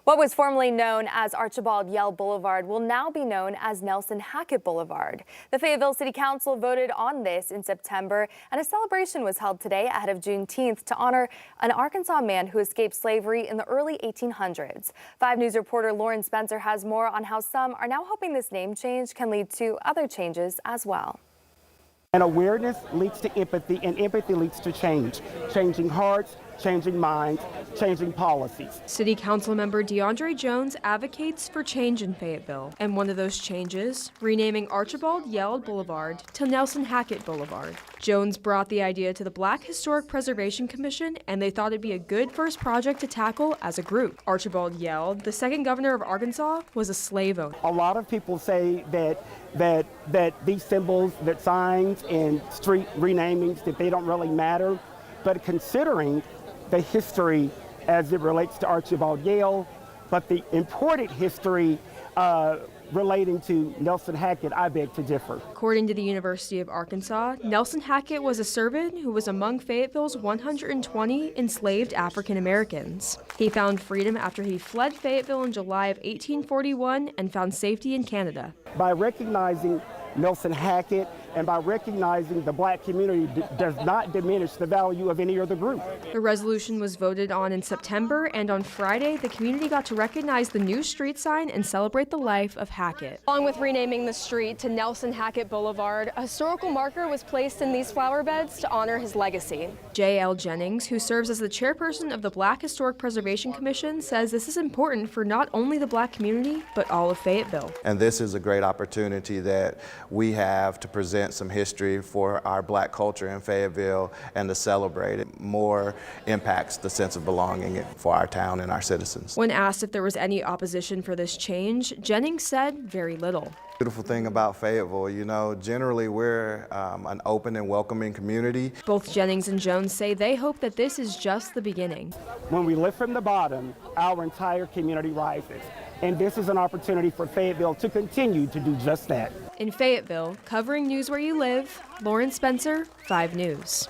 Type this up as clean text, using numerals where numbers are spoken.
What was formerly known as Archibald Yell Boulevard will now be known as Nelson Hackett Boulevard. The Fayetteville City Council voted on this in September, and a celebration was held today ahead of Juneteenth to honor an Arkansas man who escaped slavery in the early 1800s. 5 News reporter Lauren Spencer has more on how some are now hoping this name change can lead to other changes as well. And awareness leads to empathy, and empathy leads to change. Changing hearts, changing minds, changing policies. City Council member DeAndre Jones advocates for change in Fayetteville. And one of those changes, renaming Archibald Yell Boulevard to Nelson Hackett Boulevard. Jones brought the idea to the Black Historic Preservation Commission, and they thought it'd be a good first project to tackle as a group. Archibald Yell, the second governor of Arkansas, was a slave owner. A lot of people say that these symbols, that signs and street renamings, that they don't really matter. But considering the history as it relates to Archibald Yell, but the important history relating to Nelson Hackett, I beg to differ. According to the University of Arkansas, Nelson Hackett was a servant who was among Fayetteville's 120 enslaved African Americans. He found freedom after he fled Fayetteville in July of 1841 and found safety in Canada. By recognizing Nelson Hackett and by recognizing the Black community does not diminish the value of any other group. The resolution was voted on in September, and on Friday, the community got to recognize the new street sign and celebrate the life of Hackett. Along with renaming the street to Nelson Hackett Boulevard, a historical marker was placed in these flower beds to honor his legacy. J.L. Jennings, who serves as the chairperson of the Black Historic Preservation Commission, says this is important for not only the Black community, but all of Fayetteville. And this is a great opportunity that we have to present some history for our Black culture in Fayetteville and to celebrate it. More impacts the sense of belonging for our town and our citizens. When asked if there was any opposition for this change, Jennings said very little. Beautiful thing about Fayetteville, you know, generally we're an open and welcoming community. Both Jennings and Jones say they hope that this is just the beginning. When we lift from the bottom, our entire community rises. And this is an opportunity for Fayetteville to continue to do just that. In Fayetteville, covering news where you live, Lauren Spencer, 5 News.